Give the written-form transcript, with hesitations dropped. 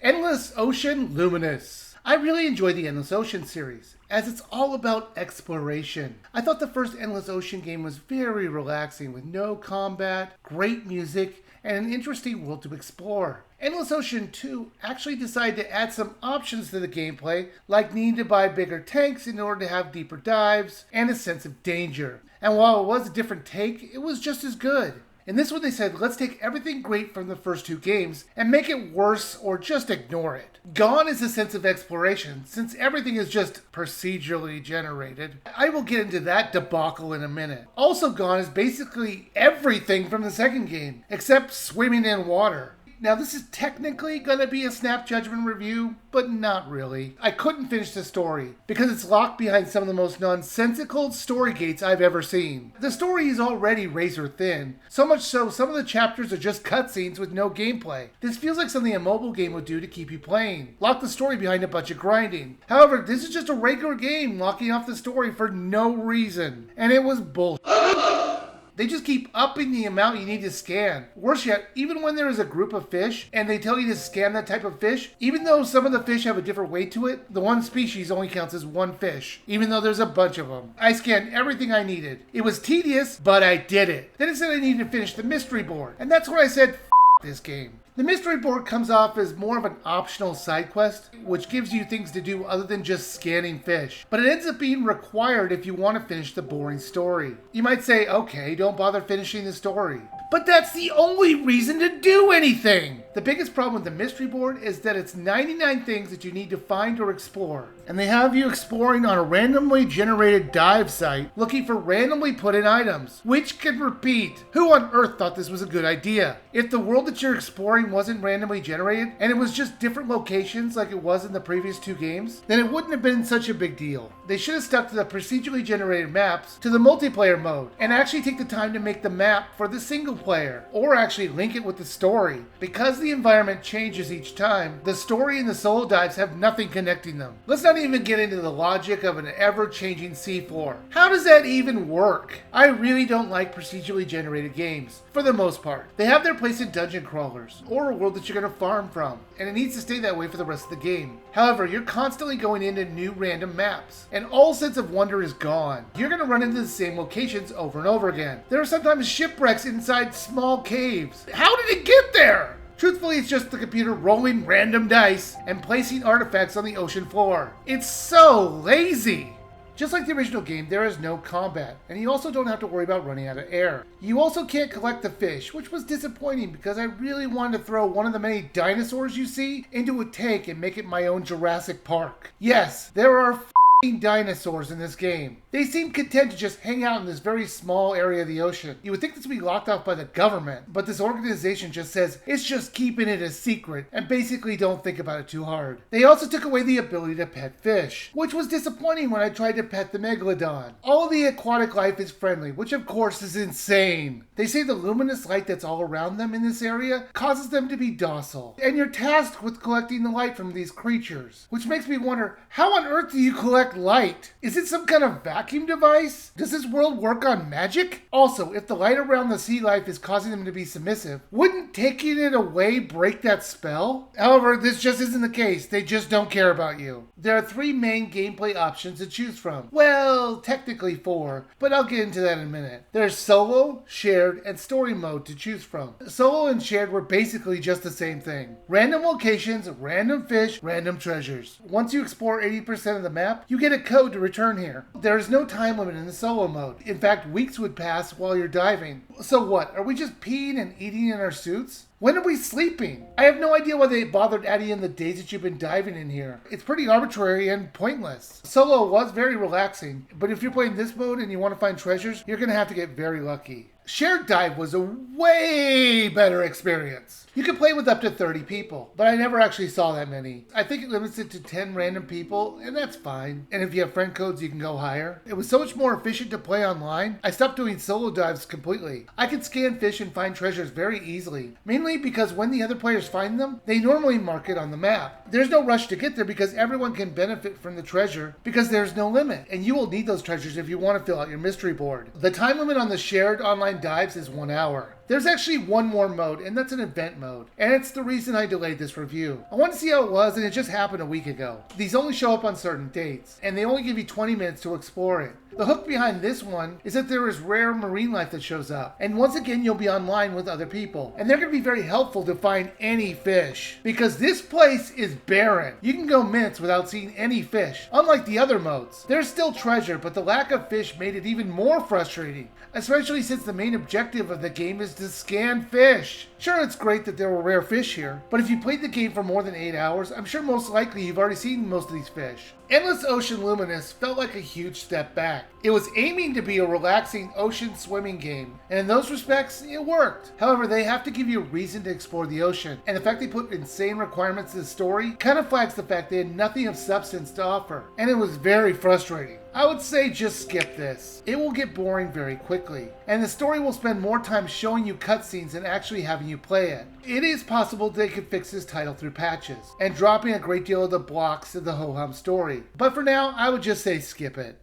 Endless Ocean Luminous. I really enjoyed the Endless Ocean series, as it's all about exploration. I thought the first Endless Ocean game was very relaxing with no combat, great music, and an interesting world to explore. Endless Ocean 2 actually decided to add some options to the gameplay, like needing to buy bigger tanks in order to have deeper dives, and a sense of danger. And while it was a different take, it was just as good. In this one they said, let's take everything great from the first two games and make it worse or just ignore it. Gone is a sense of exploration, since everything is just procedurally generated. I will get into that debacle in a minute. Also gone is basically everything from the second game, except swimming in water. Now this is technically going to be a snap judgment review, but not really. I couldn't finish the story, because it's locked behind some of the most nonsensical story gates I've ever seen. The story is already razor thin, so much so some of the chapters are just cutscenes with no gameplay. This feels like something a mobile game would do to keep you playing. Lock the story behind a bunch of grinding. However, this is just a regular game locking off the story for no reason. And it was bullshit. They just keep upping the amount you need to scan. Worse yet, even when there is a group of fish and they tell you to scan that type of fish, even though some of the fish have a different weight to it, the one species only counts as one fish, even though there's a bunch of them. I scanned everything I needed. It was tedious, but I did it. Then it said I needed to finish the mystery board, and that's when I said, F this game. The mystery board comes off as more of an optional side quest, which gives you things to do other than just scanning fish. But it ends up being required if you want to finish the boring story. You might say, okay, don't bother finishing the story. But that's the only reason to do anything! The biggest problem with the mystery board is that it's 99 things that you need to find or explore. And they have you exploring on a randomly generated dive site, looking for randomly put in items, which can repeat. Who on earth thought this was a good idea? If the world that you're exploring wasn't randomly generated, and it was just different locations like it was in the previous two games, then it wouldn't have been such a big deal. They should have stuck to the procedurally generated maps to the multiplayer mode, and actually take the time to make the map for the single player, or actually link it with the story. Because the environment changes each time, the story and the solo dives have nothing connecting them. Let's not even get into the logic of an ever-changing seafloor. How does that even work? I really don't like procedurally generated games, for the most part. They have their place in dungeon crawlers, or a world that you're going to farm from, and it needs to stay that way for the rest of the game. However, you're constantly going into new random maps, and all sense of wonder is gone. You're going to run into the same locations over and over again. There are sometimes shipwrecks inside small caves. How did it get there? Truthfully, it's just the computer rolling random dice and placing artifacts on the ocean floor. It's so lazy! Just like the original game, there is no combat, and you also don't have to worry about running out of air. You also can't collect the fish, which was disappointing because I really wanted to throw one of the many dinosaurs you see into a tank and make it my own Jurassic Park. Yes, there are dinosaurs in this game. They seem content to just hang out in this very small area of the ocean. You would think this would be locked off by the government, but this organization just says it's just keeping it a secret and basically don't think about it too hard. They also took away the ability to pet fish, which was disappointing when I tried to pet the megalodon. All of the aquatic life is friendly, which of course is insane. They say the luminous light that's all around them in this area causes them to be docile, and you're tasked with collecting the light from these creatures, which makes me wonder, how on earth do you collect light? Is it some kind of vacuum device? Does this world work on magic? Also, if the light around the sea life is causing them to be submissive, wouldn't taking it away break that spell? However, this just isn't the case. They just don't care about you. There are 3 main gameplay options to choose from. Well, technically 4, but I'll get into that in a minute. There's solo, shared, and story mode to choose from. Solo and shared were basically just the same thing. Random locations, random fish, random treasures. Once you explore 80% of the map, you get a code to return here. There is no time limit in the solo mode. In fact, weeks would pass while you're diving. So what? Are we just peeing and eating in our suits? When are we sleeping? I have no idea why they bothered adding in the days that you've been diving in here. It's pretty arbitrary and pointless. Solo was very relaxing, but if you're playing this mode and you want to find treasures, you're going to have to get very lucky. Shared Dive was a way better experience. You can play with up to 30 people, but I never actually saw that many. I think it limits it to 10 random people, and that's fine. And if you have friend codes, you can go higher. It was so much more efficient to play online, I stopped doing solo dives completely. I can scan fish and find treasures very easily, mainly because when the other players find them, they normally mark it on the map. There's no rush to get there because everyone can benefit from the treasure because there's no limit, and you will need those treasures if you want to fill out your mystery board. The time limit on the shared online dives is 1 hour. There's actually one more mode, and that's an event mode, and it's the reason I delayed this review. I wanted to see how it was, and it just happened a week ago. These only show up on certain dates, and they only give you 20 minutes to explore it. The hook behind this one is that there is rare marine life that shows up, and once again you'll be online with other people, and they're going to be very helpful to find any fish, because this place is barren. You can go minutes without seeing any fish, unlike the other modes. There's still treasure, but the lack of fish made it even more frustrating, especially since the main objective of the game is to scan fish. Sure, it's great that there were rare fish here, but if you played the game for more than 8 hours, I'm sure most likely you've already seen most of these fish. Endless Ocean Luminous felt like a huge step back. It was aiming to be a relaxing ocean swimming game, and in those respects, it worked. However, they have to give you a reason to explore the ocean, and the fact they put insane requirements to the story kind of flags the fact they had nothing of substance to offer, and it was very frustrating. I would say just skip this. It will get boring very quickly, and the story will spend more time showing you cutscenes than actually having you play it. It is possible they could fix this title through patches, and dropping a great deal of the blocks of the ho-hum story. But for now, I would just say skip it.